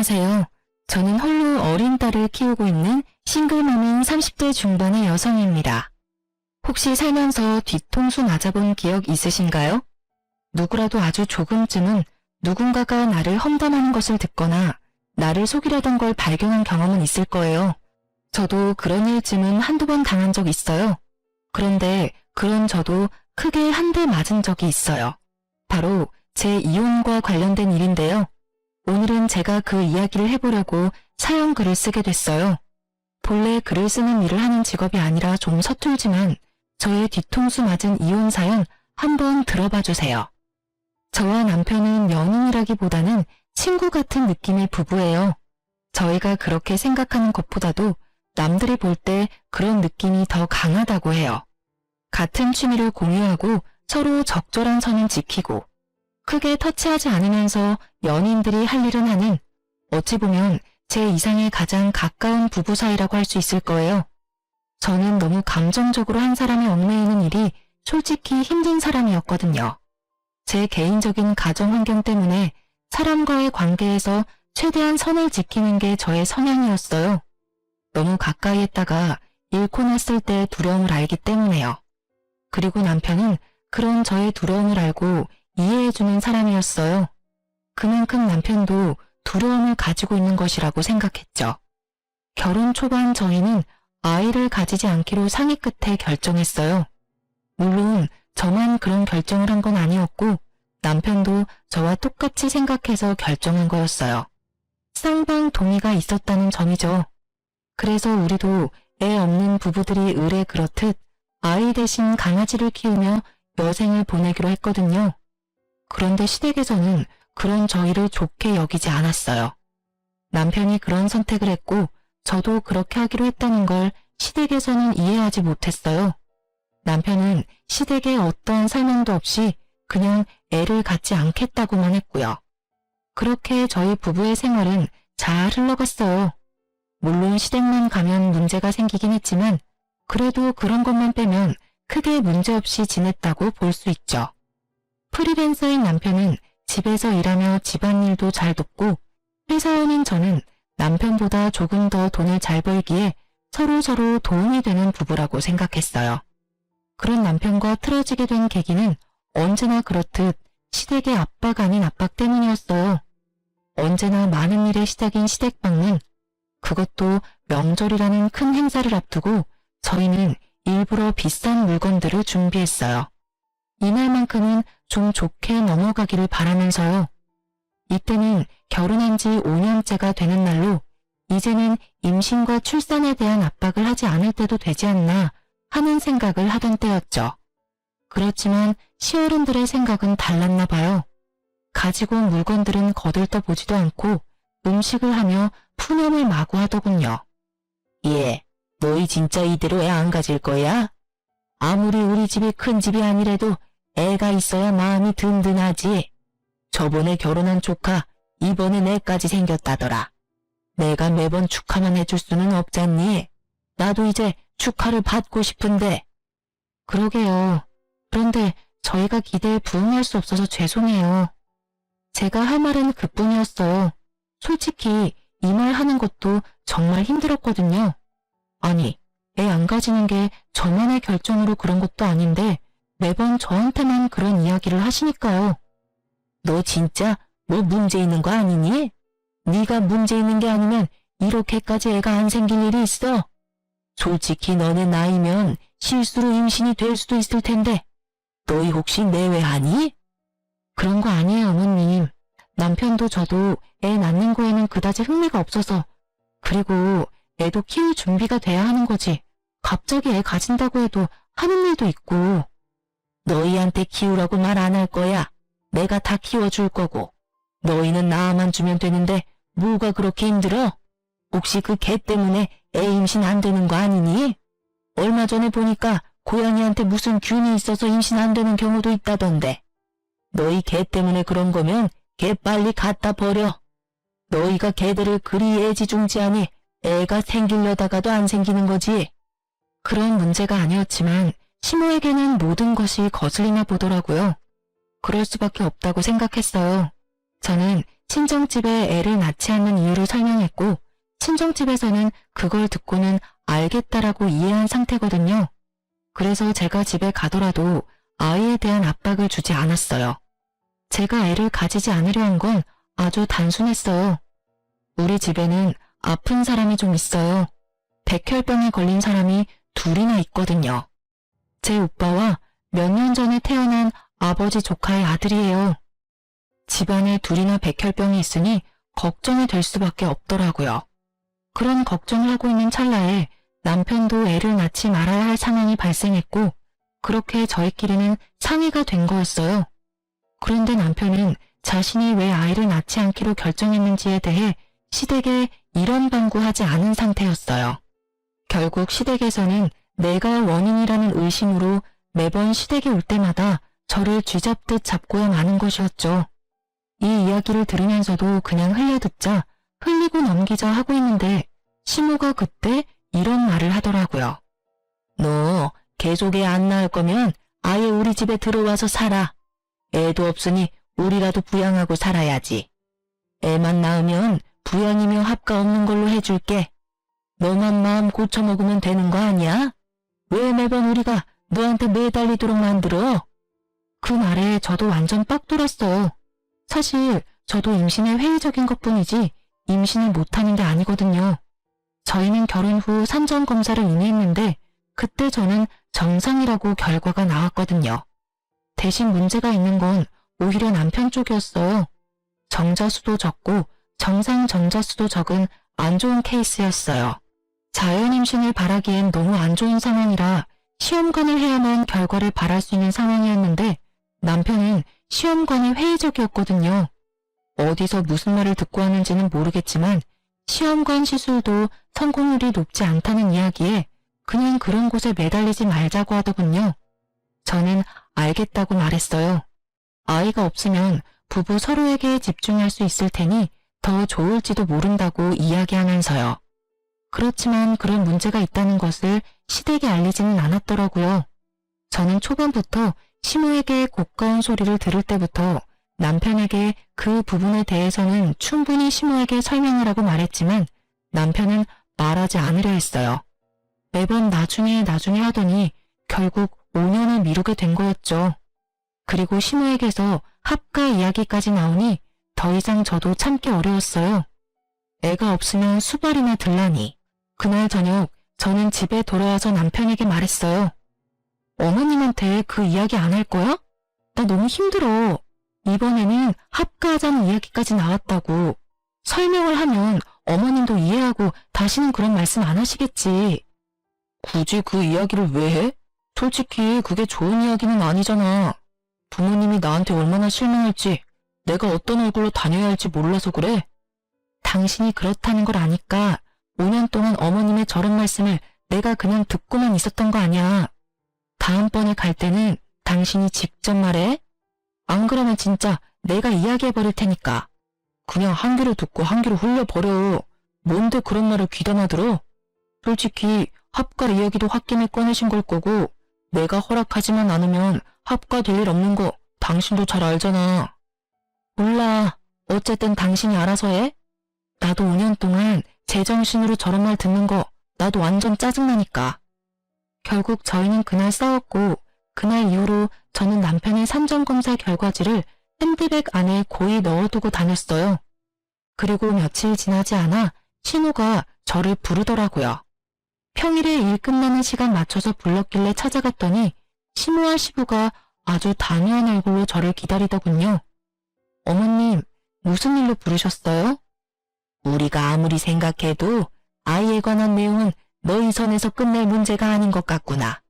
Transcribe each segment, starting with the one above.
안녕하세요. 저는 홀로 어린 딸을 키우고 있는 싱글맘인 30대 중반의 여성입니다. 혹시 살면서 뒤통수 맞아본 기억 있으신가요? 누구라도 아주 조금쯤은 누군가가 나를 험담하는 것을 듣거나 나를 속이려던 걸 발견한 경험은 있을 거예요. 저도 그런 일쯤은 한두 번 당한 적 있어요. 그런데 그런 저도 크게 한 대 맞은 적이 있어요. 바로 제 이혼과 관련된 일인데요. 오늘은 제가 그 이야기를 해보려고 사연 글을 쓰게 됐어요. 본래 글을 쓰는 일을 하는 직업이 아니라 좀 서툴지만 저의 뒤통수 맞은 이혼 사연 한번 들어봐 주세요. 저와 남편은 연인이라기보다는 친구 같은 느낌의 부부예요. 저희가 그렇게 생각하는 것보다도 남들이 볼 때 그런 느낌이 더 강하다고 해요. 같은 취미를 공유하고 서로 적절한 선은 지키고 크게 터치하지 않으면서 연인들이 할 일은 하는 어찌 보면 제 이상의 가장 가까운 부부 사이라고 할 수 있을 거예요. 저는 너무 감정적으로 한 사람이 얽매이는 일이 솔직히 힘든 사람이었거든요. 제 개인적인 가정 환경 때문에 사람과의 관계에서 최대한 선을 지키는 게 저의 성향이었어요. 너무 가까이 했다가 잃고 났을 때 두려움을 알기 때문에요. 그리고 남편은 그런 저의 두려움을 알고 이해해주는 사람이었어요. 그만큼 남편도 두려움을 가지고 있는 것이라고 생각했죠. 결혼 초반 저희는 아이를 가지지 않기로 상의 끝에 결정했어요. 물론 저만 그런 결정을 한 건 아니었고 남편도 저와 똑같이 생각해서 결정한 거였어요. 쌍방 동의가 있었다는 점이죠. 그래서 우리도 애 없는 부부들이 의례 그렇듯 아이 대신 강아지를 키우며 여생을 보내기로 했거든요. 그런데 시댁에서는 그런 저희를 좋게 여기지 않았어요. 남편이 그런 선택을 했고 저도 그렇게 하기로 했다는 걸 시댁에서는 이해하지 못했어요. 남편은 시댁에 어떠한 설명도 없이 그냥 애를 갖지 않겠다고만 했고요. 그렇게 저희 부부의 생활은 잘 흘러갔어요. 물론 시댁만 가면 문제가 생기긴 했지만 그래도 그런 것만 빼면 크게 문제없이 지냈다고 볼 수 있죠. 프리랜서인 남편은 집에서 일하며 집안일도 잘 돕고 회사원인 저는 남편보다 조금 더 돈을 잘 벌기에 서로 도움이 되는 부부라고 생각했어요. 그런 남편과 틀어지게 된 계기는 언제나 그렇듯 시댁의 압박 아닌 압박 때문이었어요. 언제나 많은 일의 시작인 시댁방문, 그것도 명절이라는 큰 행사를 앞두고 저희는 일부러 비싼 물건들을 준비했어요. 이날만큼은 좀 좋게 넘어가기를 바라면서요. 이때는 결혼한 지 5년째가 되는 날로 이제는 임신과 출산에 대한 압박을 하지 않을 때도 되지 않나 하는 생각을 하던 때였죠. 그렇지만 시어른들의 생각은 달랐나 봐요. 가지고 온 물건들은 거들떠보지도 않고 음식을 하며 푸념을 마구 하더군요. 예, 너희 진짜 이대로 애 안 가질 거야? 아무리 우리 집이 큰 집이 아니래도 애가 있어야 마음이 든든하지. 저번에 결혼한 조카 이번엔 애까지 생겼다더라. 내가 매번 축하만 해줄 수는 없잖니. 나도 이제 축하를 받고 싶은데. 그러게요. 그런데 저희가 기대에 부응할 수 없어서 죄송해요. 제가 할 말은 그뿐이었어요. 솔직히 이 말 하는 것도 정말 힘들었거든요. 아니, 애 안 가지는 게 저만의 결정으로 그런 것도 아닌데 매번 저한테만 그런 이야기를 하시니까요. 너 진짜 뭐 문제 있는 거 아니니? 네가 문제 있는 게 아니면 이렇게까지 애가 안 생길 일이 있어? 솔직히 너네 나이면 실수로 임신이 될 수도 있을 텐데 너희 혹시 내외하니? 그런 거 아니에요, 어머님. 남편도 저도 애 낳는 거에는 그다지 흥미가 없어서 그리고 애도 키울 준비가 돼야 하는 거지. 갑자기 애 가진다고 해도 하는 일도 있고. 너희한테 키우라고 말 안 할 거야. 내가 다 키워줄 거고. 너희는 낳아만 주면 되는데 뭐가 그렇게 힘들어? 혹시 그 개 때문에 애 임신 안 되는 거 아니니? 얼마 전에 보니까 고양이한테 무슨 균이 있어서 임신 안 되는 경우도 있다던데. 너희 개 때문에 그런 거면 개 빨리 갖다 버려. 너희가 개들을 그리 애지중지하니 애가 생기려다가도 안 생기는 거지. 그런 문제가 아니었지만 시모에게는 모든 것이 거슬리나 보더라고요. 그럴 수밖에 없다고 생각했어요. 저는 친정집에 애를 낳지 않는 이유를 설명했고 친정집에서는 그걸 듣고는 알겠다라고 이해한 상태거든요. 그래서 제가 집에 가더라도 아이에 대한 압박을 주지 않았어요. 제가 애를 가지지 않으려 한 건 아주 단순했어요. 우리 집에는 아픈 사람이 좀 있어요. 백혈병에 걸린 사람이 둘이나 있거든요. 제 오빠와 몇 년 전에 태어난 아버지 조카의 아들이에요. 집안에 둘이나 백혈병이 있으니 걱정이 될 수밖에 없더라고요. 그런 걱정을 하고 있는 찰나에 남편도 애를 낳지 말아야 할 상황이 발생했고 그렇게 저희끼리는 상의가 된 거였어요. 그런데 남편은 자신이 왜 아이를 낳지 않기로 결정했는지에 대해 시댁에 이런 방구하지 않은 상태였어요. 결국 시댁에서는 내가 원인이라는 의심으로 매번 시댁에 올 때마다 저를 쥐잡듯 잡고야 마는 것이었죠. 이 이야기를 들으면서도 그냥 흘려듣자 흘리고 넘기자 하고 있는데 시모가 그때 이런 말을 하더라고요. 너 계속 애 안 낳을 거면 아예 우리 집에 들어와서 살아. 애도 없으니 우리라도 부양하고 살아야지. 애만 낳으면 부양이며 합가 없는 걸로 해줄게. 너만 마음 고쳐먹으면 되는 거 아니야? 왜 매번 우리가 너한테 매달리도록 만들어? 그 말에 저도 완전 빡 돌았어요. 사실 저도 임신에 회의적인 것뿐이지 임신을 못하는 게 아니거든요. 저희는 결혼 후 산전검사를 이미 했는데 그때 저는 정상이라고 결과가 나왔거든요. 대신 문제가 있는 건 오히려 남편 쪽이었어요. 정자수도 적고 정상 정자수도 적은 안 좋은 케이스였어요. 자연 임신을 바라기엔 너무 안 좋은 상황이라 시험관을 해야만 결과를 바랄 수 있는 상황이었는데 남편은 시험관이 회의적이었거든요. 어디서 무슨 말을 듣고 하는지는 모르겠지만 시험관 시술도 성공률이 높지 않다는 이야기에 그냥 그런 곳에 매달리지 말자고 하더군요. 저는 알겠다고 말했어요. 아이가 없으면 부부 서로에게 집중할 수 있을 테니 더 좋을지도 모른다고 이야기하면서요. 그렇지만 그런 문제가 있다는 것을 시댁에 알리지는 않았더라고요. 저는 초반부터 시모에게 고가운 소리를 들을 때부터 남편에게 그 부분에 대해서는 충분히 시모에게 설명하라고 말했지만 남편은 말하지 않으려 했어요. 매번 나중에 하더니 결국 5년을 미루게 된 거였죠. 그리고 시모에게서 합가 이야기까지 나오니 더 이상 저도 참기 어려웠어요. 애가 없으면 수발이나 들라니. 그날 저녁 저는 집에 돌아와서 남편에게 말했어요. 어머님한테 그 이야기 안 할 거야? 나 너무 힘들어. 이번에는 합가하자는 이야기까지 나왔다고. 설명을 하면 어머님도 이해하고 다시는 그런 말씀 안 하시겠지. 굳이 그 이야기를 왜 해? 솔직히 그게 좋은 이야기는 아니잖아. 부모님이 나한테 얼마나 실망할지, 내가 어떤 얼굴로 다녀야 할지 몰라서 그래. 당신이 그렇다는 걸 아니까 5년 동안 어머님의 저런 말씀을 내가 그냥 듣고만 있었던 거 아니야. 다음번에 갈 때는 당신이 직접 말해. 안 그러면 진짜 내가 이야기해버릴 테니까. 그냥 한 귀로 듣고 한 귀로 흘려버려. 뭔데 그런 말을 귀담아 들어? 솔직히 합가 이야기도 홧김에 꺼내신 걸 거고 내가 허락하지만 않으면 합가 될 일 없는 거 당신도 잘 알잖아. 몰라. 어쨌든 당신이 알아서 해. 나도 5년 동안 제정신으로 저런 말 듣는 거 나도 완전 짜증나니까. 결국 저희는 그날 싸웠고 그날 이후로 저는 남편의 산전검사 결과지를 핸드백 안에 고이 넣어두고 다녔어요. 그리고 며칠 지나지 않아 신호가 저를 부르더라고요. 평일에 일 끝나는 시간 맞춰서 불렀길래 찾아갔더니 시모와 시부가 아주 단호한 얼굴로 저를 기다리더군요. 어머님, 무슨 일로 부르셨어요? 우리가 아무리 생각해도 아이에 관한 내용은 너희 선에서 끝낼 문제가 아닌 것 같구나.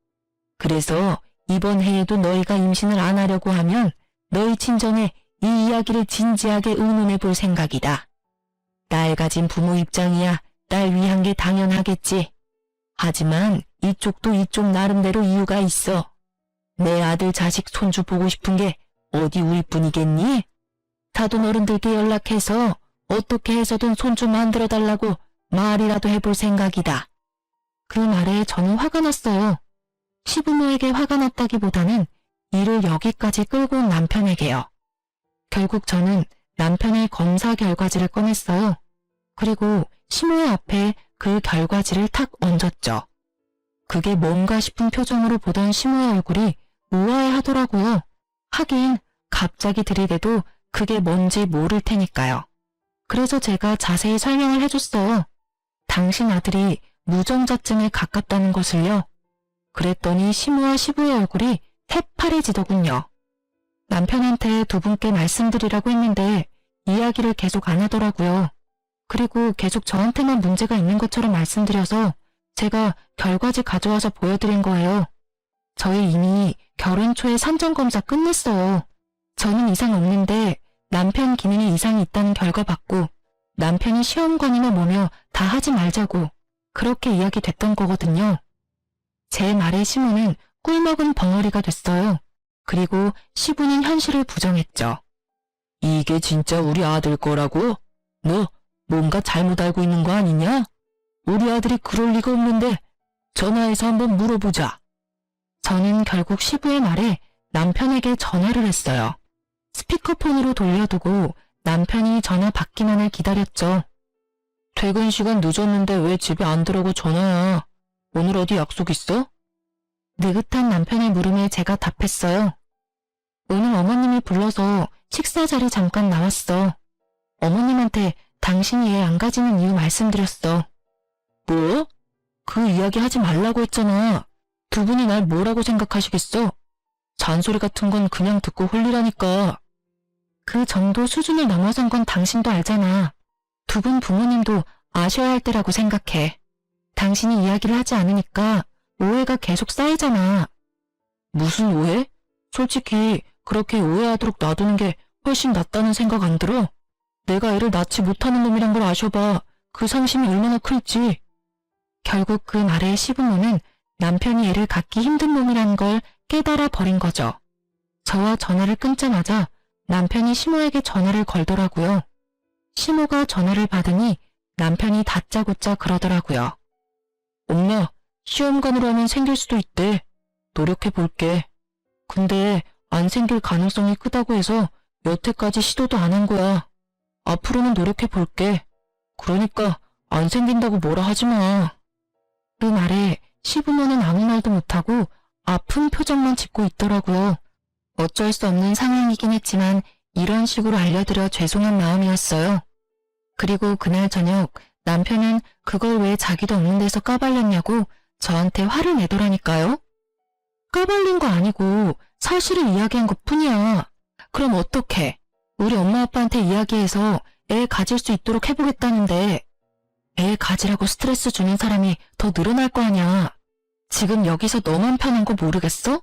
그래서 이번 해에도 너희가 임신을 안 하려고 하면 너희 친정에 이 이야기를 진지하게 의논해 볼 생각이다. 딸 가진 부모 입장이야 딸 위한 게 당연하겠지. 하지만 이쪽도 이쪽 나름대로 이유가 있어. 내 아들 자식 손주 보고 싶은 게 어디 우리뿐이겠니? 사돈 어른들께 연락해서 어떻게 해서든 손주 만들어 달라고 말이라도 해볼 생각이다. 그 말에 저는 화가 났어요. 시부모에게 화가 났다기보다는 일을 여기까지 끌고 온 남편에게요. 결국 저는 남편의 검사 결과지를 꺼냈어요. 그리고 시모의 앞에 그 결과지를 탁 얹었죠. 그게 뭔가 싶은 표정으로 보던 시모의 얼굴이 우아해 하더라고요. 하긴 갑자기 들이대도 그게 뭔지 모를 테니까요. 그래서 제가 자세히 설명을 해줬어요. 당신 아들이 무정자증에 가깝다는 것을요. 그랬더니 시모와 시부의 얼굴이 새파래지더군요. 남편한테 두 분께 말씀드리라고 했는데 이야기를 계속 안 하더라고요. 그리고 계속 저한테만 문제가 있는 것처럼 말씀드려서 제가 결과지 가져와서 보여드린 거예요. 저희 이미 결혼 초에 산전검사 끝냈어요. 저는 이상 없는데 남편 기능에 이상이 있다는 결과 받고 남편이 시험관이나 뭐며 다 하지 말자고 그렇게 이야기됐던 거거든요. 제 말에 시모는 꿀먹은 벙어리가 됐어요. 그리고 시부는 현실을 부정했죠. 이게 진짜 우리 아들 거라고? 너 뭔가 잘못 알고 있는 거 아니냐? 우리 아들이 그럴 리가 없는데 전화해서 한번 물어보자. 저는 결국 시부의 말에 남편에게 전화를 했어요. 스피커폰으로 돌려두고 남편이 전화 받기만을 기다렸죠. 퇴근 시간 늦었는데 왜 집에 안 들어오고 전화야? 오늘 어디 약속 있어? 느긋한 남편의 물음에 제가 답했어요. 오늘 어머님이 불러서 식사 자리 잠깐 나왔어. 어머님한테 당신이 애 안 가지는 이유 말씀드렸어. 뭐? 그 이야기 하지 말라고 했잖아. 두 분이 날 뭐라고 생각하시겠어? 잔소리 같은 건 그냥 듣고 홀리라니까. 그 정도 수준을 넘어선 건 당신도 알잖아. 두 분 부모님도 아셔야 할 때라고 생각해. 당신이 이야기를 하지 않으니까 오해가 계속 쌓이잖아. 무슨 오해? 솔직히 그렇게 오해하도록 놔두는 게 훨씬 낫다는 생각 안 들어? 내가 애를 낳지 못하는 놈이란 걸 아셔봐. 그 상심이 얼마나 클지. 결국 그 말에 시부모는 남편이 애를 갖기 힘든 놈이라는 걸 깨달아 버린 거죠. 저와 전화를 끊자마자 남편이 시모에게 전화를 걸더라고요. 시모가 전화를 받으니 남편이 다짜고짜 그러더라고요. 엄마, 시험관으로 하면 생길 수도 있대. 노력해볼게. 근데 안 생길 가능성이 크다고 해서 여태까지 시도도 안 한 거야. 앞으로는 노력해볼게. 그러니까 안 생긴다고 뭐라 하지 마. 그 말에 시부모는 아무 말도 못하고 아픈 표정만 짓고 있더라고요. 어쩔 수 없는 상황이긴 했지만 이런 식으로 알려드려 죄송한 마음이었어요. 그리고 그날 저녁 남편은 그걸 왜 자기도 없는 데서 까발렸냐고 저한테 화를 내더라니까요. 까발린 거 아니고 사실을 이야기한 것뿐이야. 그럼 어떡해? 우리 엄마 아빠한테 이야기해서 애 가질 수 있도록 해보겠다는데 애 가지라고 스트레스 주는 사람이 더 늘어날 거 아냐. 지금 여기서 너만 편한 거 모르겠어?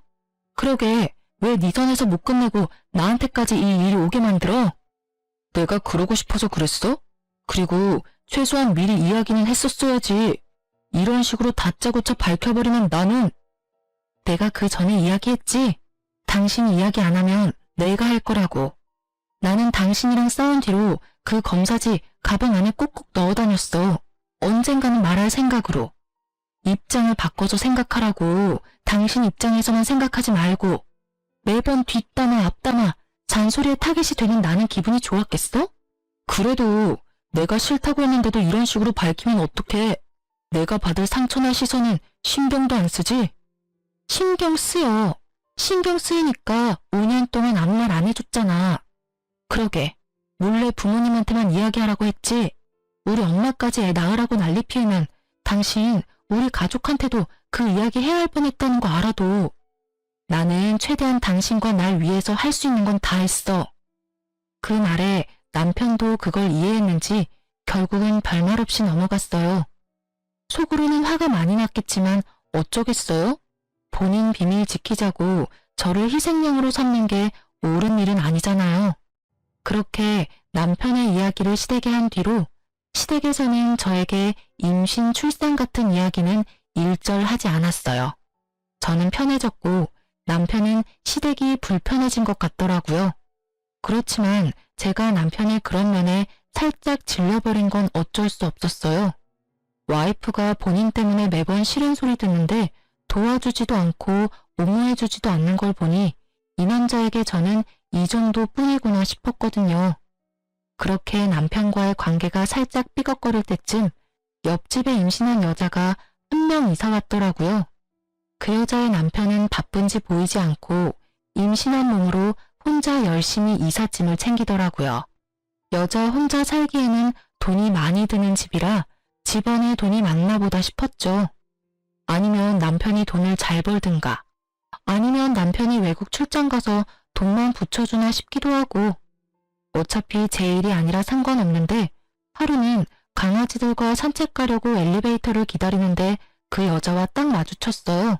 그러게 왜 네 선에서 못 끝내고 나한테까지 이 일이 오게 만들어? 내가 그러고 싶어서 그랬어? 그리고 최소한 미리 이야기는 했었어야지. 이런 식으로 다짜고짜 밝혀버리면 나는 내가 그 전에 이야기했지. 당신이 이야기 안 하면 내가 할 거라고. 나는 당신이랑 싸운 뒤로 그 검사지 가방 안에 꾹꾹 넣어 다녔어. 언젠가는 말할 생각으로. 입장을 바꿔서 생각하라고. 당신 입장에서만 생각하지 말고. 매번 뒷담화 앞담화 잔소리에 타깃이 되는 나는 기분이 좋았겠어? 그래도 내가 싫다고 했는데도 이런 식으로 밝히면 어떡해. 내가 받을 상처나 시선은 신경도 안 쓰지? 신경 쓰여. 신경 쓰이니까 5년 동안 아무 말 안 해줬잖아. 그러게 몰래 부모님한테만 이야기하라고 했지. 우리 엄마까지 애 낳으라고 난리 피우면 당신 우리 가족한테도 그 이야기 해야 할 뻔했다는 거 알아도 나는 최대한 당신과 날 위해서 할 수 있는 건 다 했어. 그 말에 남편도 그걸 이해했는지 결국은 별말 없이 넘어갔어요. 속으로는 화가 많이 났겠지만 어쩌겠어요? 본인 비밀 지키자고 저를 희생양으로 삼는 게 옳은 일은 아니잖아요. 그렇게 남편의 이야기를 시댁에 한 뒤로 시댁에서는 저에게 임신 출산 같은 이야기는 일절하지 않았어요. 저는 편해졌고 남편은 시댁이 불편해진 것 같더라고요. 그렇지만 제가 남편의 그런 면에 살짝 질려버린 건 어쩔 수 없었어요. 와이프가 본인 때문에 매번 싫은 소리 듣는데 도와주지도 않고 옹호해주지도 않는 걸 보니 이 남자에게 저는 이 정도뿐이구나 싶었거든요. 그렇게 남편과의 관계가 살짝 삐걱거릴 때쯤 옆집에 임신한 여자가 한 명 이사 왔더라고요. 그 여자의 남편은 바쁜지 보이지 않고 임신한 몸으로 혼자 열심히 이삿짐을 챙기더라고요. 여자 혼자 살기에는 돈이 많이 드는 집이라 집안에 돈이 많나 보다 싶었죠. 아니면 남편이 돈을 잘 벌든가, 아니면 남편이 외국 출장 가서 돈만 붙여주나 싶기도 하고, 어차피 제 일이 아니라 상관없는데 하루는 강아지들과 산책 가려고 엘리베이터를 기다리는데 그 여자와 딱 마주쳤어요.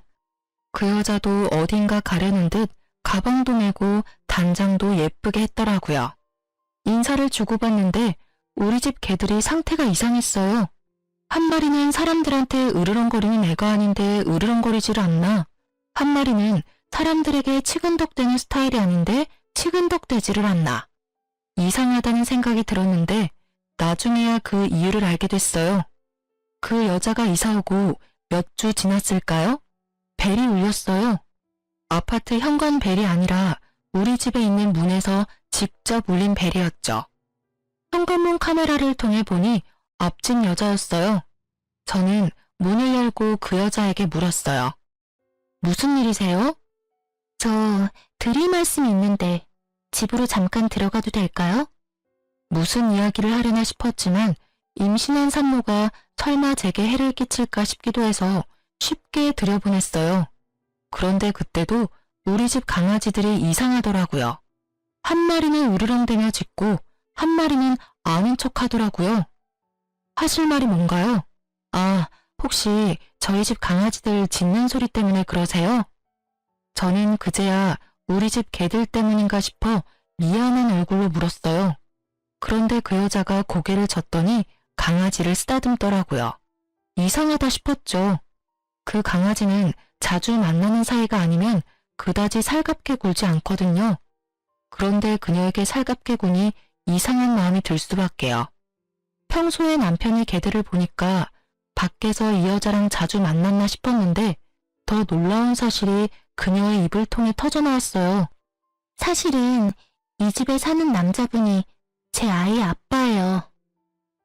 그 여자도 어딘가 가려는 듯 가방도 메고 단장도 예쁘게 했더라고요. 인사를 주고받는데 우리 집 개들이 상태가 이상했어요. 한 마리는 사람들한테 으르렁거리는 애가 아닌데 으르렁거리지를 않나. 한 마리는 사람들에게 치근덕대는 스타일이 아닌데 치근덕대지를 않나. 이상하다는 생각이 들었는데 나중에야 그 이유를 알게 됐어요. 그 여자가 이사 오고 몇 주 지났을까요? 벨이 울렸어요. 아파트 현관 벨이 아니라 우리 집에 있는 문에서 직접 울린 벨이었죠. 현관문 카메라를 통해 보니 앞집 여자였어요. 저는 문을 열고 그 여자에게 물었어요. 무슨 일이세요? 저 드릴 말씀이 있는데 집으로 잠깐 들어가도 될까요? 무슨 이야기를 하려나 싶었지만 임신한 산모가 설마 제게 해를 끼칠까 싶기도 해서 쉽게 들여보냈어요. 그런데 그때도 우리 집 강아지들이 이상하더라고요. 한 마리는 으르렁대며 짖고 한 마리는 아는 척 하더라고요. 하실 말이 뭔가요? 아, 혹시 저희 집 강아지들 짖는 소리 때문에 그러세요? 저는 그제야 우리 집 개들 때문인가 싶어 미안한 얼굴로 물었어요. 그런데 그 여자가 고개를 젓더니 강아지를 쓰다듬더라고요. 이상하다 싶었죠. 그 강아지는 자주 만나는 사이가 아니면 그다지 살갑게 굴지 않거든요. 그런데 그녀에게 살갑게 구니 이상한 마음이 들 수밖에요. 평소에 남편이 개들을 보니까 밖에서 이 여자랑 자주 만났나 싶었는데 더 놀라운 사실이 그녀의 입을 통해 터져나왔어요. 사실은 이 집에 사는 남자분이 제 아이의 아빠예요.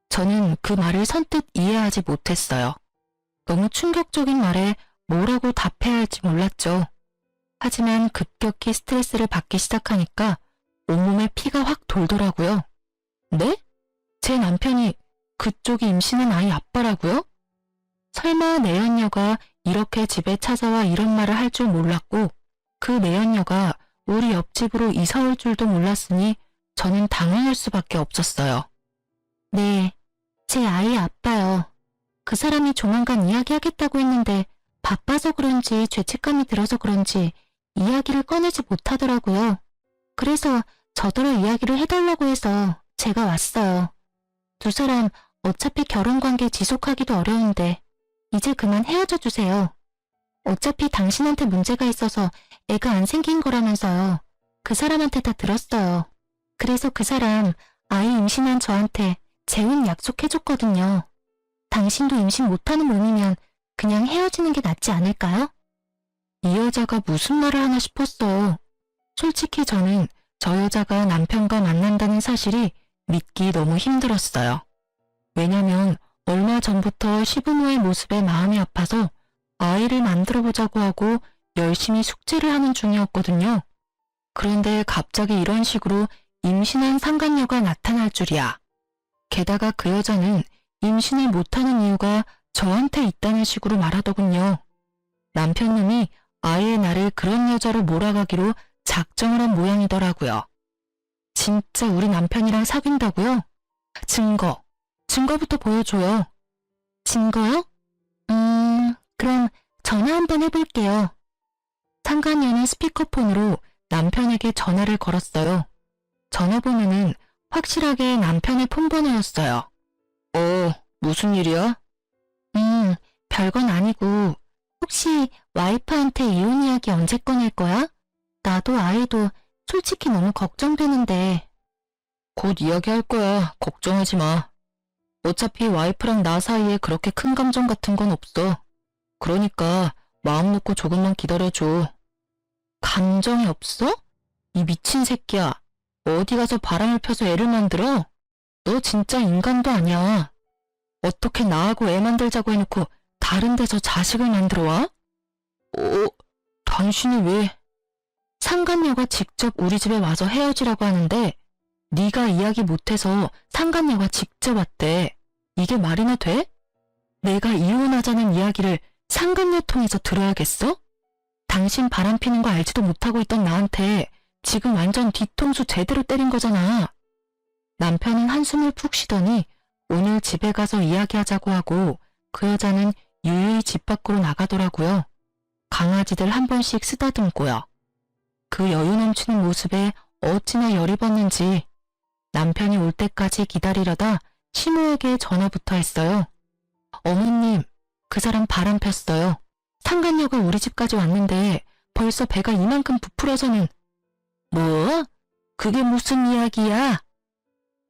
저는 그 말을 선뜻 이해하지 못했어요. 너무 충격적인 말에 뭐라고 답해야 할지 몰랐죠. 하지만 급격히 스트레스를 받기 시작하니까 온몸에 피가 확 돌더라고요. 네? 제 남편이 그쪽이 임신한 아이 아빠라고요? 설마 내연녀가 이렇게 집에 찾아와 이런 말을 할 줄 몰랐고 그 내연녀가 우리 옆집으로 이사 올 줄도 몰랐으니 저는 당황할 수밖에 없었어요. 네, 제 아이 아빠요. 그 사람이 조만간 이야기하겠다고 했는데 바빠서 그런지 죄책감이 들어서 그런지 이야기를 꺼내지 못하더라고요. 그래서 저더러 이야기를 해달라고 해서 제가 왔어요. 두 사람 어차피 결혼관계 지속하기도 어려운데 이제 그만 헤어져 주세요. 어차피 당신한테 문제가 있어서 애가 안 생긴 거라면서요. 그 사람한테 다 들었어요. 그래서 그 사람 아이 임신한 저한테 재혼 약속해줬거든요. 당신도 임신 못하는 몸이면 그냥 헤어지는 게 낫지 않을까요? 이 여자가 무슨 말을 하나 싶었어요. 솔직히 저는 저 여자가 남편과 만난다는 사실이 믿기 너무 힘들었어요. 왜냐면 얼마 전부터 시부모의 모습에 마음이 아파서 아이를 만들어보자고 하고 열심히 숙제를 하는 중이었거든요. 그런데 갑자기 이런 식으로 임신한 상간녀가 나타날 줄이야. 게다가 그 여자는 임신을 못하는 이유가 저한테 있다는 식으로 말하더군요. 남편놈이 아예 나를 그런 여자로 몰아가기로 작정을 한 모양이더라고요. 진짜 우리 남편이랑 사귄다고요? 증거부터 보여줘요. 증거요? 그럼 전화 한번 해볼게요. 상간녀는 스피커폰으로 남편에게 전화를 걸었어요. 전화번호는 확실하게 남편의 폰번호였어요. 무슨 일이야? 별건 아니고 혹시 와이프한테 이혼 이야기 언제 꺼낼 거야? 나도 아이도 솔직히 너무 걱정되는데. 곧 이야기할 거야. 걱정하지 마. 어차피 와이프랑 나 사이에 그렇게 큰 감정 같은 건 없어. 그러니까 마음 놓고 조금만 기다려줘. 감정이 없어? 이 미친 새끼야. 어디 가서 바람을 펴서 애를 만들어? 너 진짜 인간도 아니야. 어떻게 나하고 애 만들자고 해놓고 다른 데서 자식을 만들어 와? 당신이 왜? 상간녀가 직접 우리 집에 와서 헤어지라고 하는데 네가 이야기 못해서 상간녀가 직접 왔대. 이게 말이나 돼? 내가 이혼하자는 이야기를 상간녀 통해서 들어야겠어? 당신 바람피는 거 알지도 못하고 있던 나한테 지금 완전 뒤통수 제대로 때린 거잖아. 남편은 한숨을 푹 쉬더니 오늘 집에 가서 이야기하자고 하고 그 여자는 유유히 집 밖으로 나가더라고요. 강아지들 한 번씩 쓰다듬고요. 그 여유 넘치는 모습에 어찌나 열이 받는지 남편이 올 때까지 기다리려다 시모에게 전화부터 했어요. 어머님, 그 사람 바람 폈어요. 상간녀가 우리 집까지 왔는데 벌써 배가 이만큼 부풀어서는. 뭐? 그게 무슨 이야기야?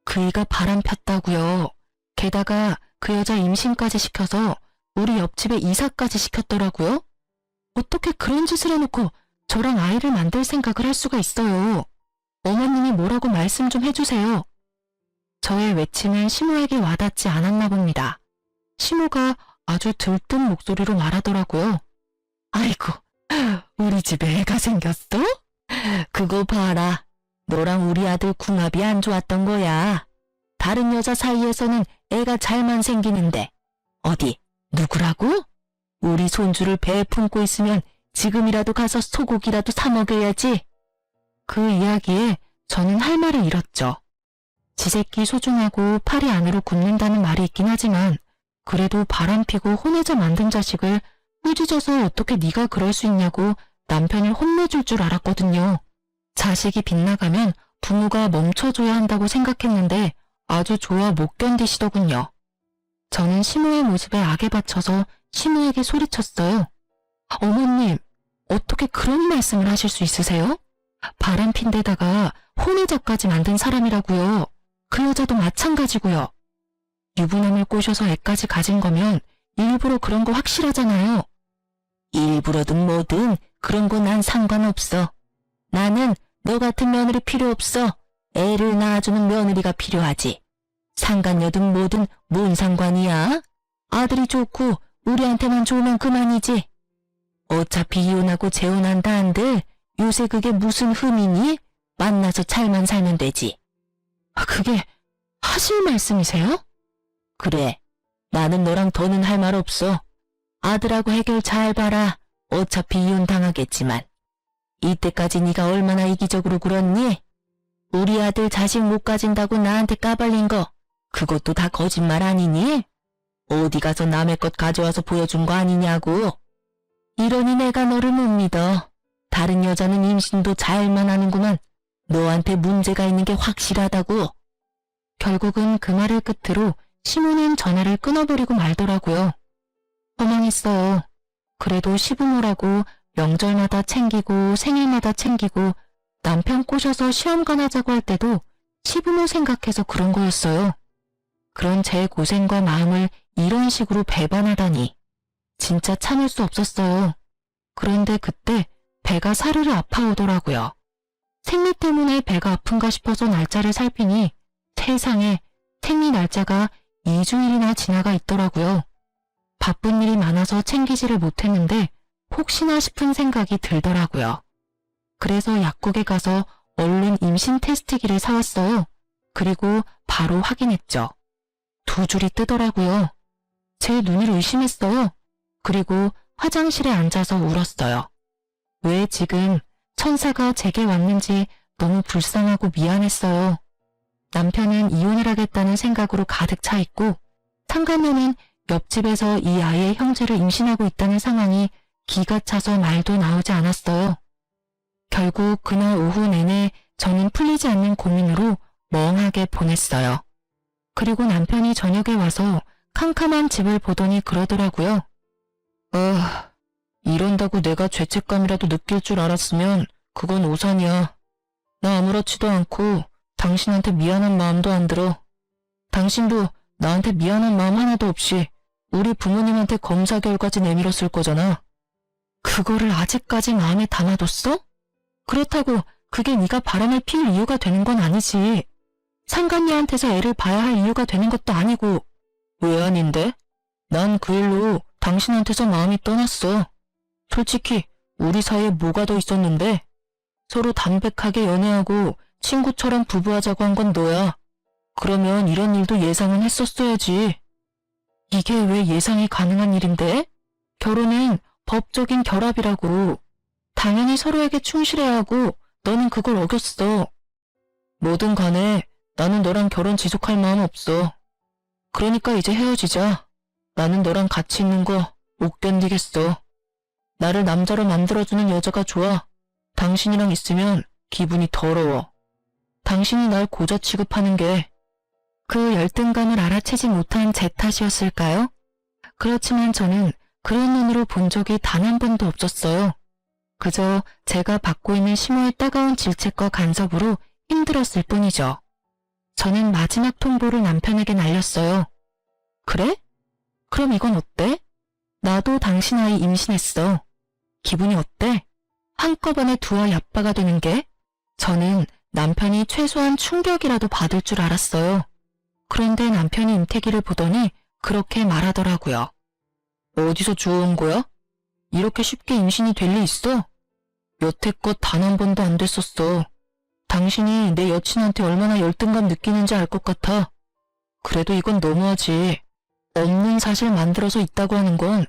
그이가 바람 폈다고요. 게다가 그 여자 임신까지 시켜서 우리 옆집에 이사까지 시켰더라고요. 어떻게 그런 짓을 해놓고 저랑 아이를 만들 생각을 할 수가 있어요. 어머님이 뭐라고 말씀 좀 해주세요. 저의 외침은 시모에게 와닿지 않았나 봅니다. 시모가 아주 들뜬 목소리로 말하더라고요. 아이고, 우리 집에 애가 생겼어? 그거 봐라. 너랑 우리 아들 궁합이 안 좋았던 거야. 다른 여자 사이에서는 애가 잘만 생기는데 어디 누구라고? 우리 손주를 배에 품고 있으면 지금이라도 가서 소고기라도 사 먹여야지. 그 이야기에 저는 할 말을 잃었죠. 지 새끼 소중하고 팔이 안으로 굽는다는 말이 있긴 하지만 그래도 바람피고 혼외자 만든 자식을 꾸짖어서 어떻게 네가 그럴 수 있냐고 남편을 혼내줄 줄 알았거든요. 자식이 빗나가면 부모가 멈춰줘야 한다고 생각했는데 아주 좋아 못 견디시더군요. 저는 시모의 모습에 악에 받쳐서 시모에게 소리쳤어요. 어머님, 어떻게 그런 말씀을 하실 수 있으세요? 바람핀 데다가 혼외자까지 만든 사람이라고요. 그 여자도 마찬가지고요. 유부남을 꼬셔서 애까지 가진 거면 일부러 그런 거 확실하잖아요. 일부러든 뭐든 그런 거 난 상관없어. 나는 너 같은 며느리 필요 없어. 애를 낳아주는 며느리가 필요하지. 상간녀든 뭐든 뭔 상관이야? 아들이 좋고 우리한테만 좋으면 그만이지. 어차피 이혼하고 재혼한다 한들 요새 그게 무슨 흠이니? 만나서 잘만 살면 되지. 그게 하실 말씀이세요? 그래. 나는 너랑 더는 할 말 없어. 아들하고 해결 잘 봐라. 어차피 이혼 당하겠지만. 이때까지 네가 얼마나 이기적으로 굴었니? 우리 아들 자식 못 가진다고 나한테 까발린 거 그것도 다 거짓말 아니니? 어디 가서 남의 것 가져와서 보여준 거 아니냐고. 이러니 내가 너를 못 믿어. 다른 여자는 임신도 잘만 하는구만. 너한테 문제가 있는 게 확실하다고. 결국은 그 말을 끝으로 시모는 전화를 끊어버리고 말더라고요. 허망했어요. 그래도 시부모라고 명절마다 챙기고 생일마다 챙기고 남편 꼬셔서 시험관 하자고 할 때도 시부모 생각해서 그런 거였어요. 그런 제 고생과 마음을 이런 식으로 배반하다니 진짜 참을 수 없었어요. 그런데 그때 배가 사르르 아파오더라고요. 생리 때문에 배가 아픈가 싶어서 날짜를 살피니 세상에 생리 날짜가 2주일이나 지나가 있더라고요. 바쁜 일이 많아서 챙기지를 못했는데 혹시나 싶은 생각이 들더라고요. 그래서 약국에 가서 얼른 임신 테스트기를 사왔어요. 그리고 바로 확인했죠. 2줄이 뜨더라고요. 제 눈을 의심했어요. 그리고 화장실에 앉아서 울었어요. 왜 지금 천사가 제게 왔는지 너무 불쌍하고 미안했어요. 남편은 이혼을 하겠다는 생각으로 가득 차 있고 상간녀는 옆집에서 이 아이의 형제를 임신하고 있다는 상황이 기가 차서 말도 나오지 않았어요. 결국 그날 오후 내내 저는 풀리지 않는 고민으로 멍하게 보냈어요. 그리고 남편이 저녁에 와서 캄캄한 집을 보더니 그러더라고요. 이런다고 내가 죄책감이라도 느낄 줄 알았으면 그건 오산이야. 나 아무렇지도 않고 당신한테 미안한 마음도 안 들어. 당신도 나한테 미안한 마음 하나도 없이 우리 부모님한테 검사 결과지 내밀었을 거잖아. 그거를 아직까지 마음에 담아뒀어? 그렇다고 그게 네가 바람을 피울 이유가 되는 건 아니지. 상간녀한테서 애를 봐야 할 이유가 되는 것도 아니고. 왜 아닌데? 난 그 일로 당신한테서 마음이 떠났어. 솔직히 우리 사이에 뭐가 더 있었는데? 서로 담백하게 연애하고 친구처럼 부부하자고 한 건 너야. 그러면 이런 일도 예상은 했었어야지. 이게 왜 예상이 가능한 일인데? 결혼은 법적인 결합이라고. 당연히 서로에게 충실해야 하고 너는 그걸 어겼어. 뭐든 간에 나는 너랑 결혼 지속할 마음 없어. 그러니까 이제 헤어지자. 나는 너랑 같이 있는 거 못 견디겠어. 나를 남자로 만들어주는 여자가 좋아. 당신이랑 있으면 기분이 더러워. 당신이 날 고자 취급하는 게 그 열등감을 알아채지 못한 제 탓이었을까요? 그렇지만 저는 그런 눈으로 본 적이 단 한 번도 없었어요. 그저 제가 받고 있는 심호의 따가운 질책과 간섭으로 힘들었을 뿐이죠. 저는 마지막 통보를 남편에게 날렸어요. 그래? 그럼 이건 어때? 나도 당신 아이 임신했어. 기분이 어때? 한꺼번에 두 아이 아빠가 되는 게? 저는 남편이 최소한 충격이라도 받을 줄 알았어요. 그런데 남편이 임태기를 보더니 그렇게 말하더라고요. 어디서 주워온 거야? 이렇게 쉽게 임신이 될 리 있어? 여태껏 단 한 번도 안 됐었어. 당신이 내 여친한테 얼마나 열등감 느끼는지 알 것 같아. 그래도 이건 너무하지. 없는 사실 만들어서 있다고 하는 건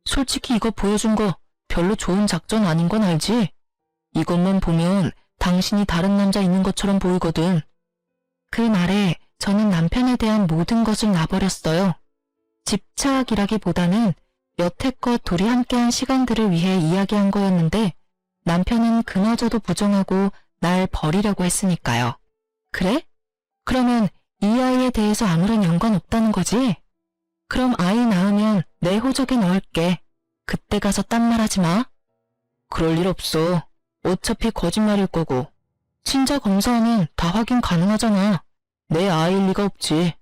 솔직히 이거 보여준 거 별로 좋은 작전 아닌 건 알지? 이것만 보면 당신이 다른 남자 있는 것처럼 보이거든. 그 말에 저는 남편에 대한 모든 것을 놔버렸어요. 집착이라기보다는 여태껏 둘이 함께한 시간들을 위해 이야기한 거였는데 남편은 그마저도 부정하고 날 버리려고 했으니까요. 그래? 그러면 이 아이에 대해서 아무런 연관 없다는 거지? 그럼 아이 낳으면 내 호적에 넣을게. 그때 가서 딴 말 하지 마. 그럴 일 없어. 어차피 거짓말일 거고. 친자 검사하면 다 확인 가능하잖아. 내 아이일 리가 없지.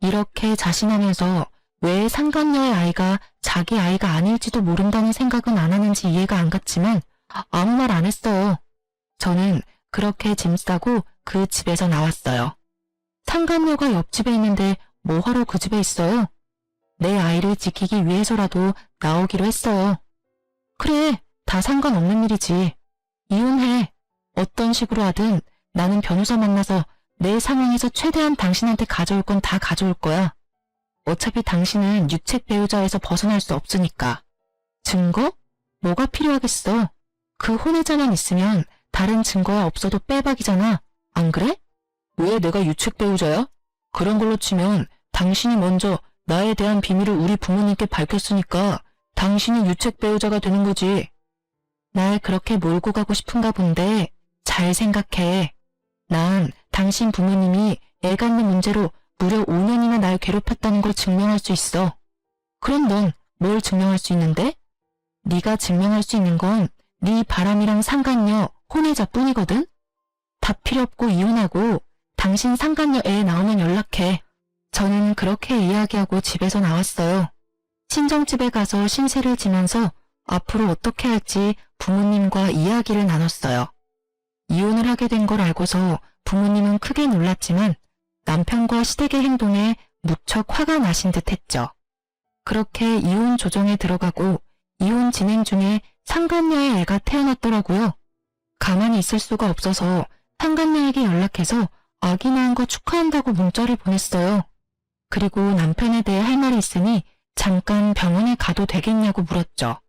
이렇게 자신하면서 왜 상간녀의 아이가 자기 아이가 아닐지도 모른다는 생각은 안 하는지 이해가 안 갔지만 아무 말 안 했어요. 저는 그렇게 짐 싸고 그 집에서 나왔어요. 상간녀가 옆집에 있는데 뭐하러 그 집에 있어요? 내 아이를 지키기 위해서라도 나오기로 했어요. 그래, 다 상관없는 일이지. 이혼해. 어떤 식으로 하든 나는 변호사 만나서 내 상황에서 최대한 당신한테 가져올 건 다 가져올 거야. 어차피 당신은 유책 배우자에서 벗어날 수 없으니까. 증거? 뭐가 필요하겠어. 그 혼외자만 있으면 다른 증거가 없어도 빼박이잖아. 안 그래? 왜 내가 유책 배우자야? 그런 걸로 치면 당신이 먼저 나에 대한 비밀을 우리 부모님께 밝혔으니까 당신이 유책 배우자가 되는 거지. 날 그렇게 몰고 가고 싶은가 본데 잘 생각해. 난 당신 부모님이 애 갖는 문제로 무려 5년이나 날 괴롭혔다는 걸 증명할 수 있어. 그럼 넌 뭘 증명할 수 있는데? 네가 증명할 수 있는 건 네 바람이랑 상간녀, 혼외자뿐이거든? 다 필요 없고 이혼하고 당신 상간녀 애 나오면 연락해. 저는 그렇게 이야기하고 집에서 나왔어요. 친정집에 가서 신세를 지면서 앞으로 어떻게 할지 부모님과 이야기를 나눴어요. 이혼을 하게 된 걸 알고서 부모님은 크게 놀랐지만 남편과 시댁의 행동에 무척 화가 나신 듯 했죠. 그렇게 이혼 조정에 들어가고 이혼 진행 중에 상간녀의 애가 태어났더라고요. 가만히 있을 수가 없어서 상간녀에게 연락해서 아기 낳은 거 축하한다고 문자를 보냈어요. 그리고 남편에 대해 할 말이 있으니 잠깐 병원에 가도 되겠냐고 물었죠.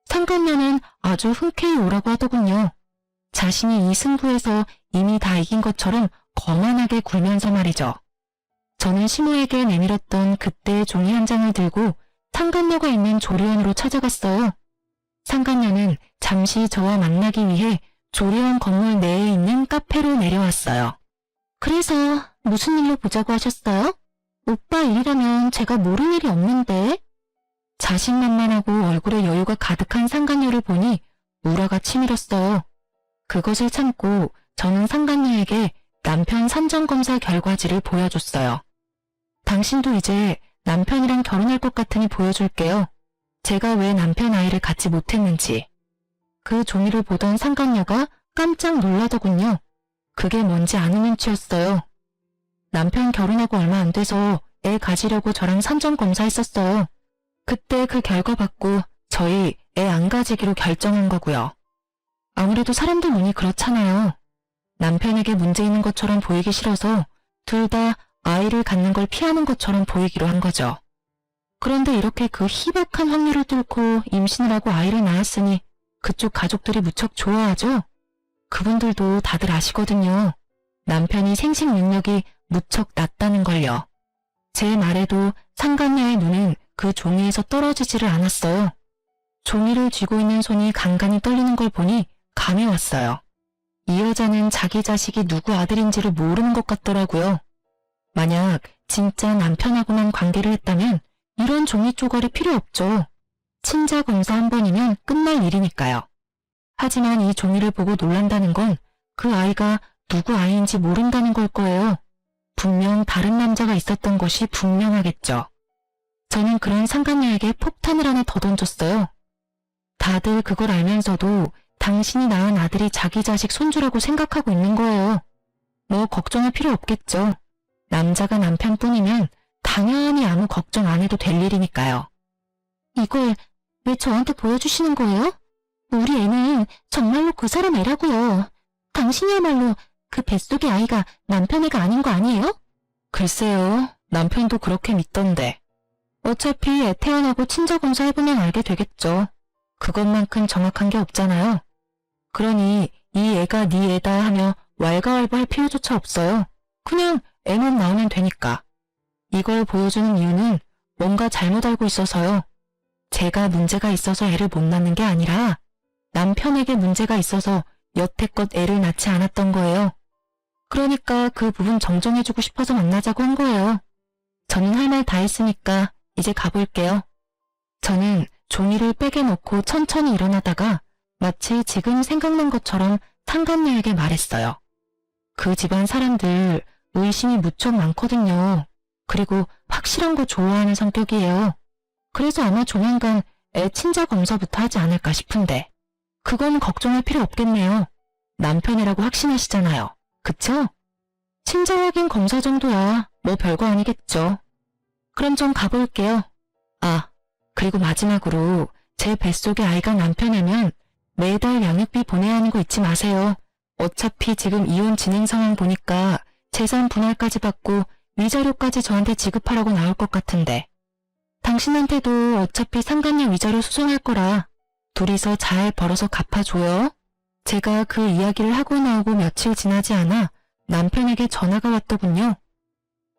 상간녀는 아주 흔쾌히 오라고 하더군요. 자신이 이 승부에서 이미 다 이긴 것처럼 거만하게 굴면서 말이죠. 저는 시모에게 내밀었던 그때의 종이 한 장을 들고 상간녀가 있는 조리원으로 찾아갔어요. 상간녀는 잠시 저와 만나기 위해 조리원 건물 내에 있는 카페로 내려왔어요. 그래서 무슨 일로 보자고 하셨어요? 오빠 일이라면 제가 모를 일이 없는데. 자신만만하고 얼굴에 여유가 가득한 상간녀를 보니 우라가 치밀었어요. 그것을 참고 저는 상간녀에게 남편 산정검사 결과지를 보여줬어요. 당신도 이제 남편이랑 결혼할 것 같으니 보여줄게요. 제가 왜 남편 아이를 갖지 못했는지. 그 종이를 보던 상간녀가 깜짝 놀라더군요. 그게 뭔지 아는 눈치였어요. 남편 결혼하고 얼마 안 돼서 애 가지려고 저랑 산전 검사했었어요. 그때 그 결과 받고 저희 애 안 가지기로 결정한 거고요. 아무래도 사람들 눈이 그렇잖아요. 남편에게 문제 있는 것처럼 보이기 싫어서 둘 다 아이를 갖는 걸 피하는 것처럼 보이기로 한 거죠. 그런데 이렇게 그 희박한 확률을 뚫고 임신을 하고 아이를 낳았으니 그쪽 가족들이 무척 좋아하죠? 그분들도 다들 아시거든요. 남편이 생식 능력이 무척 낮다는 걸요. 제 말에도 상간녀의 눈은 그 종이에서 떨어지지를 않았어요. 종이를 쥐고 있는 손이 간간히 떨리는 걸 보니 감이 왔어요. 이 여자는 자기 자식이 누구 아들인지를 모르는 것 같더라고요. 만약 진짜 남편하고만 관계를 했다면 이런 종이 쪼가리 필요 없죠. 친자 검사 한 번이면 끝날 일이니까요. 하지만 이 종이를 보고 놀란다는 건 그 아이가 누구 아이인지 모른다는 걸 거예요. 분명 다른 남자가 있었던 것이 분명하겠죠. 저는 그런 상간녀에게 폭탄을 하나 더 던졌어요. 다들 그걸 알면서도 당신이 낳은 아들이 자기 자식 손주라고 생각하고 있는 거예요. 뭐 걱정할 필요 없겠죠. 남자가 남편뿐이면 당연히 아무 걱정 안 해도 될 일이니까요. 이걸 왜 저한테 보여주시는 거예요? 우리 애는 정말로 그 사람 애라고요. 당신이야말로 그 뱃속의 아이가 남편 애가 아닌 거 아니에요? 글쎄요. 남편도 그렇게 믿던데. 어차피 애 태어나고 친자검사 해보면 알게 되겠죠. 그것만큼 정확한 게 없잖아요. 그러니 이 애가 네 애다 하며 왈가왈부할 필요조차 없어요. 그냥 애만 나오면 되니까. 이걸 보여주는 이유는 뭔가 잘못 알고 있어서요. 제가 문제가 있어서 애를 못 낳는 게 아니라 남편에게 문제가 있어서 여태껏 애를 낳지 않았던 거예요. 그러니까 그 부분 정정해주고 싶어서 만나자고 한 거예요. 저는 할 말 다 했으니까 이제 가볼게요. 저는 종이를 백에 넣고 천천히 일어나다가 마치 지금 생각난 것처럼 상간녀에게 말했어요. 그 집안 사람들 의심이 무척 많거든요. 그리고 확실한 거 좋아하는 성격이에요. 그래서 아마 조만간 애 친자 검사부터 하지 않을까 싶은데 그건 걱정할 필요 없겠네요. 남편이라고 확신하시잖아요. 그쵸? 친자 확인 검사 정도야 뭐 별거 아니겠죠. 그럼 좀 가볼게요. 아, 그리고 마지막으로 제 뱃속의 아이가 남편이면 매달 양육비 보내야 하는 거 잊지 마세요. 어차피 지금 이혼 진행 상황 보니까 재산 분할까지 받고 위자료까지 저한테 지급하라고 나올 것 같은데. 당신한테도 어차피 상간녀 위자료 소송할 거라 둘이서 잘 벌어서 갚아줘요. 제가 그 이야기를 하고 나오고 며칠 지나지 않아 남편에게 전화가 왔더군요.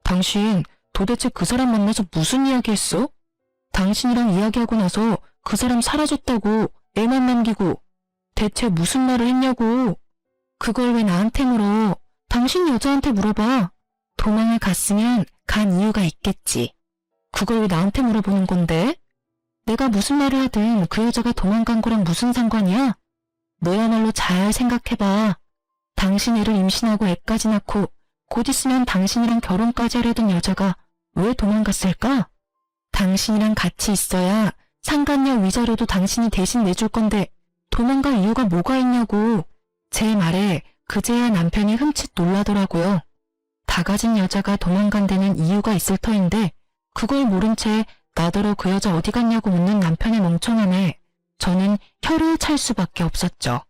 당신 도대체 그 사람 만나서 무슨 이야기 했어? 당신이랑 이야기하고 나서 그 사람 사라졌다고 애만 남기고 대체 무슨 말을 했냐고. 그걸 왜 나한테 물어? 당신 여자한테 물어봐. 도망을 갔으면 간 이유가 있겠지. 그걸 왜 나한테 물어보는 건데? 내가 무슨 말을 하든 그 여자가 도망간 거랑 무슨 상관이야? 너야말로 잘 생각해봐. 당신 애를 임신하고 애까지 낳고 곧 있으면 당신이랑 결혼까지 하려던 여자가 왜 도망갔을까? 당신이랑 같이 있어야 상간녀 위자료도 당신이 대신 내줄 건데 도망갈 이유가 뭐가 있냐고. 제 말에 그제야 남편이 흠칫 놀라더라고요. 다 가진 여자가 도망간 데는 이유가 있을 터인데 그걸 모른 채 나더러 그 여자 어디 갔냐고 묻는 남편의 멍청함에 저는 혀를 찰 수밖에 없었죠.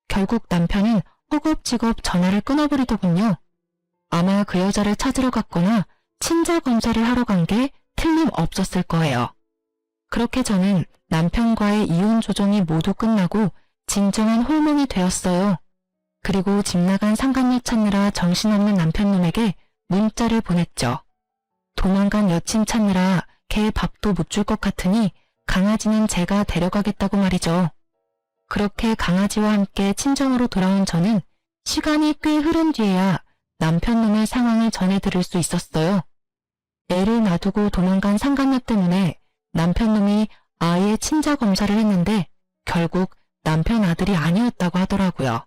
결국 남편은 허겁지겁 전화를 끊어버리더군요. 아마 그 여자를 찾으러 갔거나 친자 검사를 하러 간 게 틀림없었을 거예요. 그렇게 저는 남편과의 이혼 조정이 모두 끝나고 진정한 홀몸이 되었어요. 그리고 집 나간 상간녀 찾느라 정신없는 남편놈에게 문자를 보냈죠. 도망간 여친 찾느라 걔 밥도 못 줄 것 같으니 강아지는 제가 데려가겠다고 말이죠. 그렇게 강아지와 함께 친정으로 돌아온 저는 시간이 꽤 흐른 뒤에야 남편놈의 상황을 전해 들을 수 있었어요. 애를 놔두고 도망간 상간녀 때문에 남편놈이 아이의 친자 검사를 했는데 결국 남편 아들이 아니었다고 하더라고요.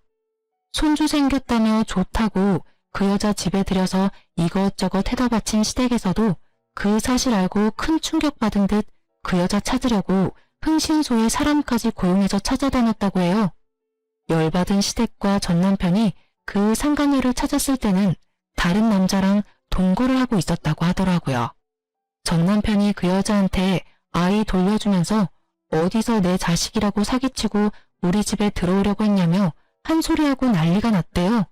손주 생겼다며 좋다고 그 여자 집에 들여서 이것저것 해다 바친 시댁에서도 그 사실 알고 큰 충격받은 듯 그 여자 찾으려고 흥신소에 사람까지 고용해서 찾아다녔다고 해요. 열받은 시댁과 전 남편이 그 상간녀를 찾았을 때는 다른 남자랑 동거를 하고 있었다고 하더라고요. 전 남편이 그 여자한테 아이 돌려주면서 어디서 내 자식이라고 사기치고 우리 집에 들어오려고 했냐며 한 소리하고 난리가 났대요.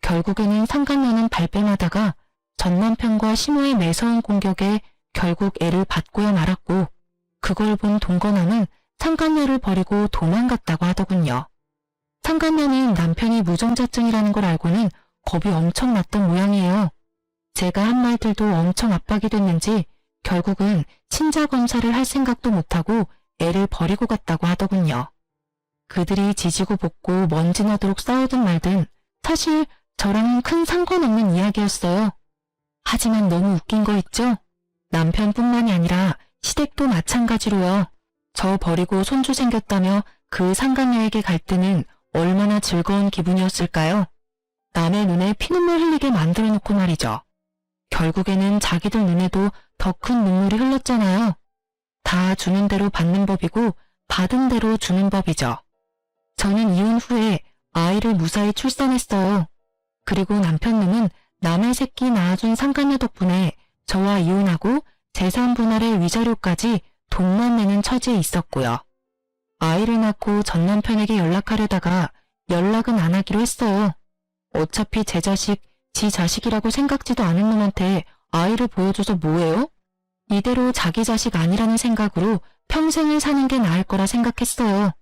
결국에는 상간녀는 발뺌하다가 전 남편과 시모의 매서운 공격에 결국 애를 받고야 말았고, 그걸 본 동거남은 상간녀를 버리고 도망갔다고 하더군요. 상간녀는 남편이 무정자증이라는 걸 알고는 겁이 엄청 났던 모양이에요. 제가 한 말들도 엄청 압박이 됐는지 결국은 친자 검사를 할 생각도 못하고 애를 버리고 갔다고 하더군요. 그들이 지지고 볶고 먼지 나도록 싸우든 말든 사실 저랑은 큰 상관없는 이야기였어요. 하지만 너무 웃긴 거 있죠? 남편뿐만이 아니라 시댁도 마찬가지로요. 저 버리고 손주 생겼다며 그 상간녀에게 갈 때는 얼마나 즐거운 기분이었을까요? 남의 눈에 피눈물 흘리게 만들어 놓고 말이죠. 결국에는 자기들 눈에도 더 큰 눈물이 흘렀잖아요. 다 주는 대로 받는 법이고 받은 대로 주는 법이죠. 저는 이혼 후에 아이를 무사히 출산했어요. 그리고 남편놈은 남의 새끼 낳아준 상간녀 덕분에 저와 이혼하고 재산 분할의 위자료까지 돈만 내는 처지에 있었고요. 아이를 낳고 전 남편에게 연락하려다가 연락은 안 하기로 했어요. 어차피 제 자식, 지 자식이라고 생각지도 않은 놈한테 아이를 보여줘서 뭐해요? 이대로 자기 자식 아니라는 생각으로 평생을 사는 게 나을 거라 생각했어요.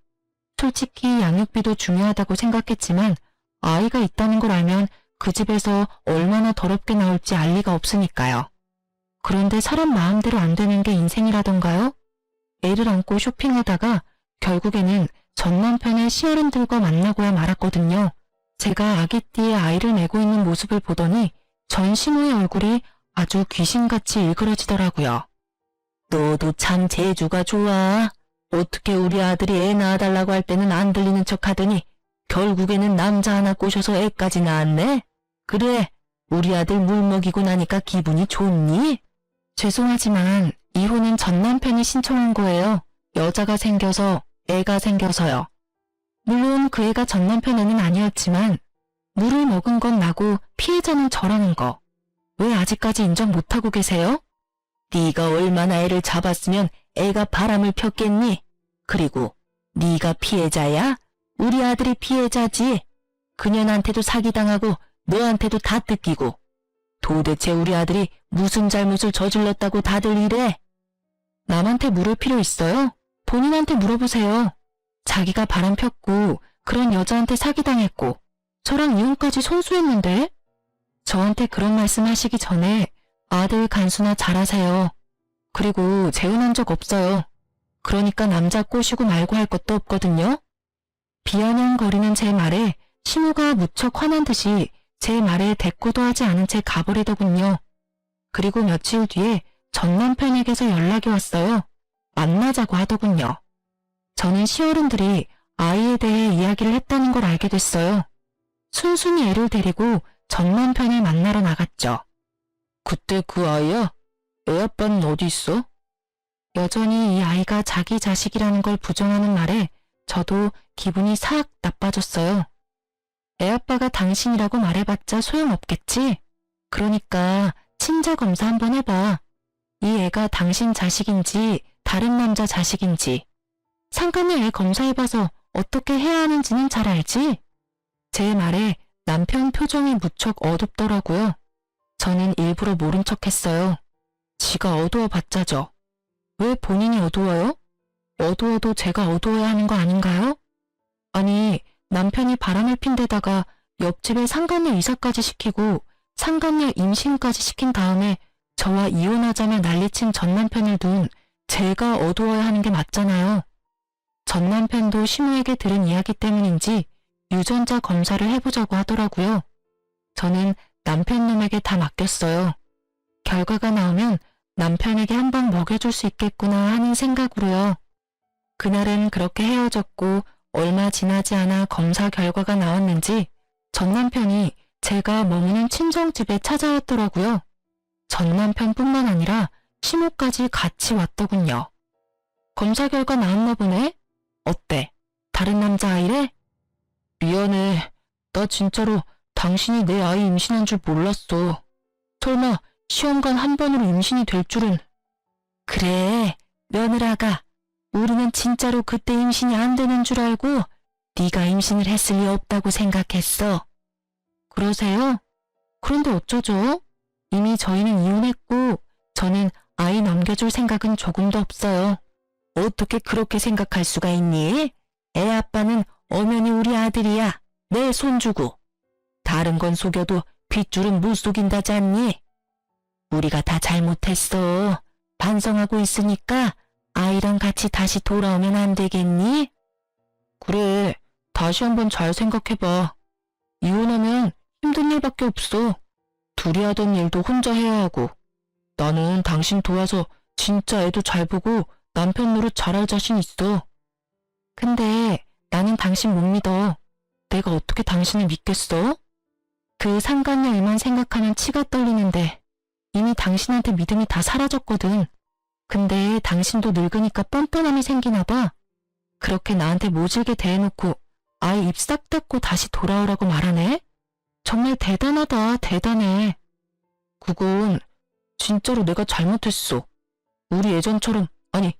솔직히 양육비도 중요하다고 생각했지만 아이가 있다는 걸 알면 그 집에서 얼마나 더럽게 나올지 알 리가 없으니까요. 그런데 사람 마음대로 안 되는 게 인생이라던가요? 애를 안고 쇼핑하다가 결국에는 전 남편의 시어른들과 만나고야 말았거든요. 제가 아기띠에 아이를 메고 있는 모습을 보더니 전 시모의 얼굴이 아주 귀신같이 일그러지더라고요. 너도 참 재주가 좋아. 어떻게 우리 아들이 애 낳아달라고 할 때는 안 들리는 척 하더니 결국에는 남자 하나 꼬셔서 애까지 낳았네? 그래, 우리 아들 물 먹이고 나니까 기분이 좋니? 죄송하지만 이혼은 전 남편이 신청한 거예요. 여자가 생겨서, 애가 생겨서요. 물론 그 애가 전 남편 애는 아니었지만 물을 먹은 건 나고 피해자는 저라는 거. 왜 아직까지 인정 못하고 계세요? 네가 얼마나 애를 잡았으면 애가 바람을 폈겠니? 그리고 네가 피해자야? 우리 아들이 피해자지. 그년한테도 사기당하고 너한테도 다 뜯기고. 도대체 우리 아들이 무슨 잘못을 저질렀다고 다들 이래? 남한테 물을 필요 있어요? 본인한테 물어보세요. 자기가 바람 폈고 그런 여자한테 사기당했고 저랑 이혼까지 손수했는데? 저한테 그런 말씀 하시기 전에 아들 간수나 잘하세요. 그리고 재혼한 적 없어요. 그러니까 남자 꼬시고 말고 할 것도 없거든요. 비아냥거리는 제 말에 시모가 무척 화난 듯이 제 말에 대꾸도 하지 않은 채 가버리더군요. 그리고 며칠 뒤에 전 남편에게서 연락이 왔어요. 만나자고 하더군요. 저는 시어른들이 아이에 대해 이야기를 했다는 걸 알게 됐어요. 순순히 애를 데리고 전 남편을 만나러 나갔죠. 그때 그 아이야? 애 아빠는 어디 있어? 여전히 이 아이가 자기 자식이라는 걸 부정하는 말에 저도 기분이 싹 나빠졌어요. 애 아빠가 당신이라고 말해봤자 소용없겠지? 그러니까 친자 검사 한번 해봐. 이 애가 당신 자식인지 다른 남자 자식인지. 상간녀 애 검사해봐서 어떻게 해야 하는지는 잘 알지? 제 말에 남편 표정이 무척 어둡더라고요. 저는 일부러 모른 척했어요. 지가 어두워봤자죠. 왜 본인이 어두워요? 어두워도 제가 어두워야 하는 거 아닌가요? 아니, 남편이 바람을 핀 데다가 옆집에 상간녀 이사까지 시키고 상간녀 임신까지 시킨 다음에 저와 이혼하자며 난리친 전 남편을 둔 제가 어두워야 하는 게 맞잖아요. 전 남편도 시모에게 들은 이야기 때문인지 유전자 검사를 해보자고 하더라고요. 저는 남편놈에게 다 맡겼어요. 결과가 나오면 남편에게 한 방 먹여줄 수 있겠구나 하는 생각으로요. 그날은 그렇게 헤어졌고 얼마 지나지 않아 검사 결과가 나왔는지 전 남편이 제가 머무는 친정집에 찾아왔더라고요. 전 남편뿐만 아니라 시모까지 같이 왔더군요. 검사 결과 나왔나 보네? 어때? 다른 남자아이래? 미안해. 나 진짜로 당신이 내 아이 임신한 줄 몰랐어. 설마 시험관 한 번으로 임신이 될 줄은. 그래, 며느라가. 우리는 진짜로 그때 임신이 안 되는 줄 알고 네가 임신을 했을 리 없다고 생각했어. 그러세요? 그런데 어쩌죠? 이미 저희는 이혼했고 저는 아이 넘겨줄 생각은 조금도 없어요. 어떻게 그렇게 생각할 수가 있니? 애 아빠는 엄연히 우리 아들이야. 내 손주고. 다른 건 속여도 핏줄은 못 속인다지 않니? 우리가 다 잘못했어. 반성하고 있으니까 아이랑 같이 다시 돌아오면 안 되겠니? 그래, 다시 한번 잘 생각해봐. 이혼하면 힘든 일밖에 없어. 둘이 하던 일도 혼자 해야 하고. 나는 당신 도와서 진짜 애도 잘 보고 남편 노릇 잘할 자신 있어. 근데 나는 당신 못 믿어. 내가 어떻게 당신을 믿겠어? 그 상간녀 일만 생각하면 치가 떨리는데 이미 당신한테 믿음이 다 사라졌거든. 근데 당신도 늙으니까 뻔뻔함이 생기나 봐. 그렇게 나한테 모질게 대해놓고 아예 입 싹 닫고 다시 돌아오라고 말하네? 정말 대단하다, 대단해. 그건 진짜로 내가 잘못했어. 우리 예전처럼, 아니,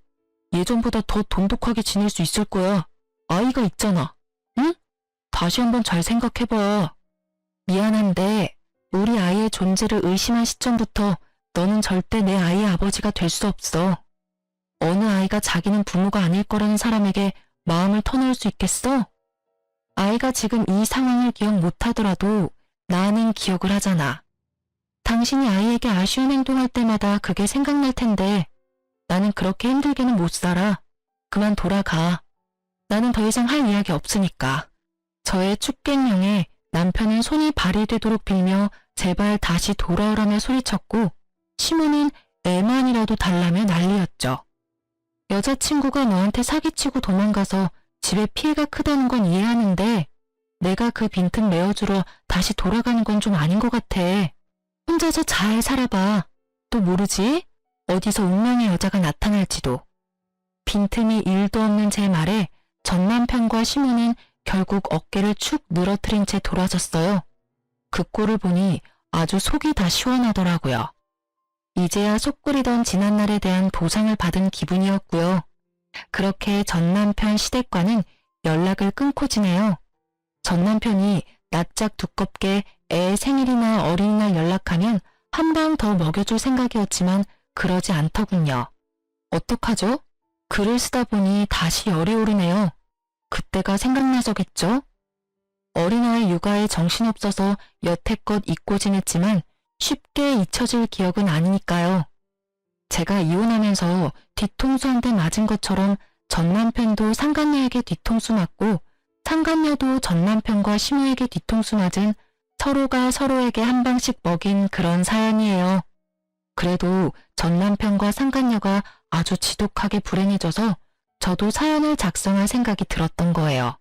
예전보다 더 돈독하게 지낼 수 있을 거야. 아이가 있잖아. 응? 다시 한번 잘 생각해봐. 미안한데 우리 아이의 존재를 의심한 시점부터 너는 절대 내 아이의 아버지가 될 수 없어. 어느 아이가 자기는 부모가 아닐 거라는 사람에게 마음을 터놓을 수 있겠어? 아이가 지금 이 상황을 기억 못하더라도 나는 기억을 하잖아. 당신이 아이에게 아쉬운 행동할 때마다 그게 생각날 텐데 나는 그렇게 힘들게는 못 살아. 그만 돌아가. 나는 더 이상 할 이야기 없으니까. 저의 축객령에 남편은 손이 발이 되도록 빌며 제발 다시 돌아오라며 소리쳤고 시모는 애만이라도 달라며 난리였죠. 여자친구가 너한테 사기치고 도망가서 집에 피해가 크다는 건 이해하는데 내가 그 빈틈 메워주러 다시 돌아가는 건 좀 아닌 것 같아. 혼자서 잘 살아봐. 또 모르지? 어디서 운명의 여자가 나타날지도. 빈틈이 1도 없는 제 말에 전 남편과 시모는 결국 어깨를 축 늘어뜨린 채 돌아섰어요. 그 꼴을 보니 아주 속이 다 시원하더라고요. 이제야 속 끓이던 지난날에 대한 보상을 받은 기분이었고요. 그렇게 전 남편 시댁과는 연락을 끊고 지내요. 전 남편이 낯짝 두껍게 애 생일이나 어린이날 연락하면 한 방 더 먹여줄 생각이었지만 그러지 않더군요. 어떡하죠? 글을 쓰다 보니 다시 열이 오르네요. 그때가 생각나서겠죠? 어린아이 육아에 정신없어서 여태껏 잊고 지냈지만 쉽게 잊혀질 기억은 아니니까요. 제가 이혼하면서 뒤통수 한 대 맞은 것처럼 전 남편도 상간녀에게 뒤통수 맞고 상간녀도 전 남편과 시모에게 뒤통수 맞은 서로가 서로에게 한 방씩 먹인 그런 사연이에요. 그래도 전 남편과 상간녀가 아주 지독하게 불행해져서 저도 사연을 작성할 생각이 들었던 거예요.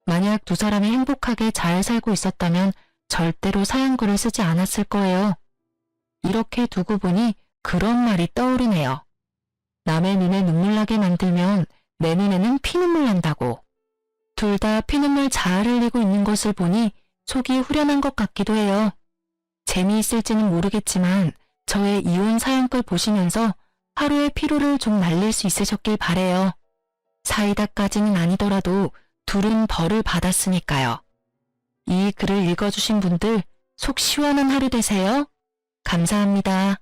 만약 두 사람이 행복하게 잘 살고 있었다면 절대로 사연글을 쓰지 않았을 거예요. 이렇게 두고 보니 그런 말이 떠오르네요. 남의 눈에 눈물 나게 만들면 내 눈에는 피눈물 난다고. 둘 다 피눈물 잘 흘리고 있는 것을 보니 속이 후련한 것 같기도 해요. 재미있을지는 모르겠지만 저의 이혼 사연글 보시면서 하루의 피로를 좀 날릴 수 있으셨길 바래요. 사이다까지는 아니더라도 둘은 벌을 받았으니까요. 이 글을 읽어주신 분들 속 시원한 하루 되세요. 감사합니다.